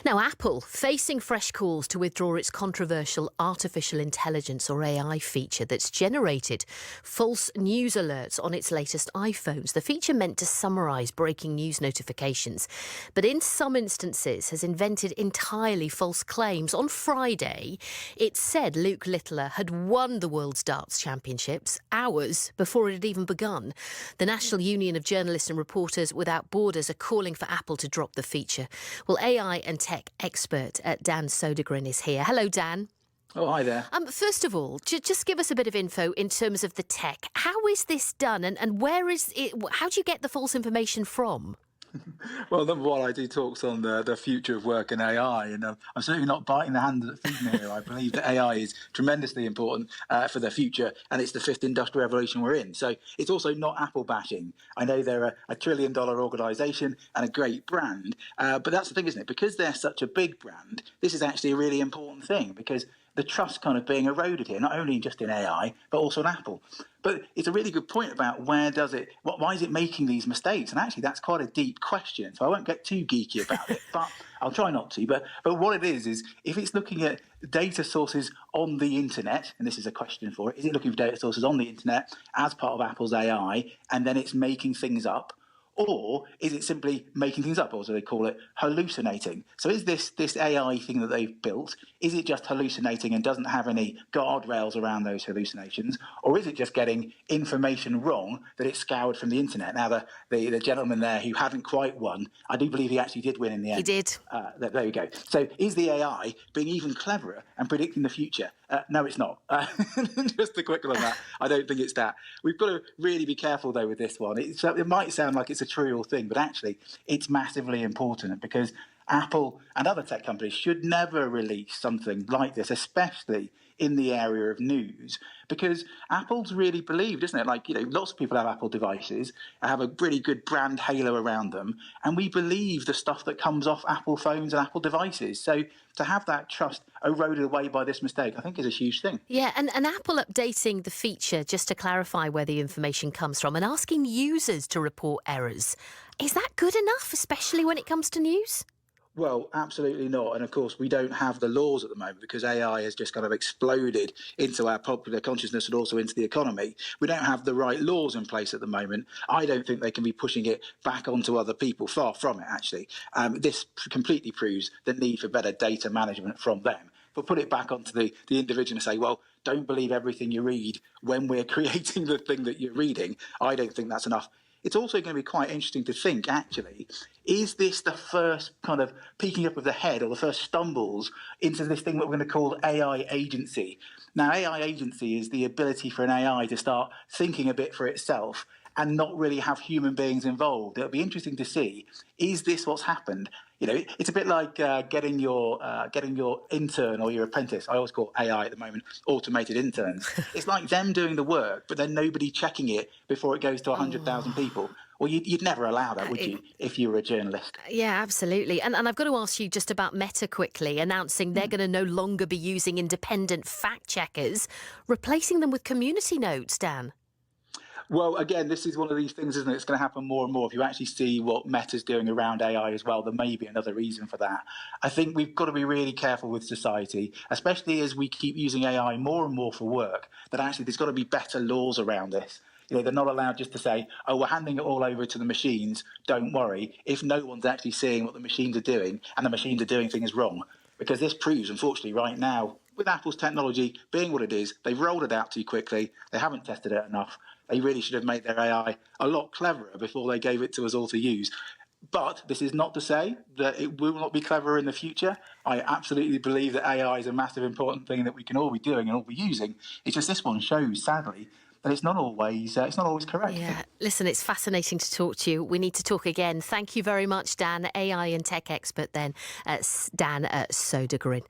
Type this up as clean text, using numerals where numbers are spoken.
Now, Apple facing fresh calls to withdraw its controversial artificial intelligence or AI feature that's generated false news alerts on its latest iPhones. The feature meant to summarise breaking news notifications, but in some instances has invented entirely false claims. On Friday, it said Luke Littler had won the World's Darts Championships hours before it had even begun. The National Union of Journalists and Reporters Without Borders are calling for Apple to drop the feature. Well, AI and tech expert Dan Sodergren is here. Hello, Dan. Oh, hi there. First of all, just give us a bit of info in terms of the tech. How is this done, and where is it? How do you get the false information from? Well, number one, I do talks on the future of work and AI, and I'm certainly not biting the hand that feeds me here. I believe that AI is tremendously important for the future, and it's the fifth industrial revolution we're in. So it's also not Apple bashing. I know they're a $1 trillion organisation and a great brand, but that's the thing, isn't it? Because they're such a big brand, this is actually a really important thing, because the trust kind of being eroded here, not only just in AI, but also in Apple. But it's a really good point about why is it making these mistakes? And actually, that's quite a deep question. So I won't get too geeky about it, but I'll try not to. But what it is if it's looking at data sources on the internet, and this is a question for it, is it looking for data sources on the internet as part of Apple's AI, and then it's making things up? Or is it simply making things up, or as they call it, hallucinating? So is this AI thing that they've built, is it just hallucinating and doesn't have any guardrails around those hallucinations? Or is it just getting information wrong that it's scoured from the internet? Now, the gentleman there who hadn't quite won, I do believe he actually did win in the end. He did. There we go. So is the AI being even cleverer and predicting the future? No, it's not. Just a quick one on that. I don't think it's that. We've got to really be careful, though, with this one. It might sound like it's a trivial thing, but actually it's massively important, because Apple and other tech companies should never release something like this, especially in the area of news, because Apple's really believed, isn't it? Lots of people have Apple devices, have a really good brand halo around them, and we believe the stuff that comes off Apple phones and Apple devices. So to have that trust eroded away by this mistake, I think is a huge thing. Yeah, and Apple updating the feature just to clarify where the information comes from and asking users to report errors. Is that good enough, especially when it comes to news? Well, absolutely not. And of course, we don't have the laws at the moment, because AI has just kind of exploded into our popular consciousness and also into the economy. We don't have the right laws in place at the moment. I don't think they can be pushing it back onto other people. Far from it, actually. This completely proves the need for better data management from them. But put it back onto the individual and say, well, don't believe everything you read when we're creating the thing that you're reading. I don't think that's enough. It's also going to be quite interesting to think, actually, is this the first kind of peeking up of the head, or the first stumbles into this thing that we're going to call AI agency? Now, AI agency is the ability for an AI to start thinking a bit for itself and not really have human beings involved. It'll be interesting to see, is this what's happened? It's a bit like getting your intern or your apprentice. I always call AI at the moment automated interns. It's like them doing the work, but then nobody checking it before it goes to 100,000 people. Well, you'd never allow that, would you, if you were a journalist? Yeah, absolutely. And I've got to ask you just about Meta quickly, announcing they're going to no longer be using independent fact-checkers, replacing them with community notes, Dan. Well, again, this is one of these things, isn't it? It's going to happen more and more. If you actually see what Meta's doing around AI as well, there may be another reason for that. I think we've got to be really careful with society, especially as we keep using AI more and more for work, that actually there's got to be better laws around this. They're not allowed just to say, oh, we're handing it all over to the machines, don't worry, if no one's actually seeing what the machines are doing and the machines are doing things wrong. Because this proves, unfortunately, right now, with Apple's technology being what it is, they've rolled it out too quickly, they haven't tested it enough. They really should have made their AI a lot cleverer before they gave it to us all to use. But this is not to say that it will not be cleverer in the future. I absolutely believe that AI is a massive important thing that we can all be doing and all be using. It's just this one shows, sadly, that it's not always correct. Yeah, listen, it's fascinating to talk to you. We need to talk again. Thank you very much, Dan, AI and tech expert then, Dan Sodergren.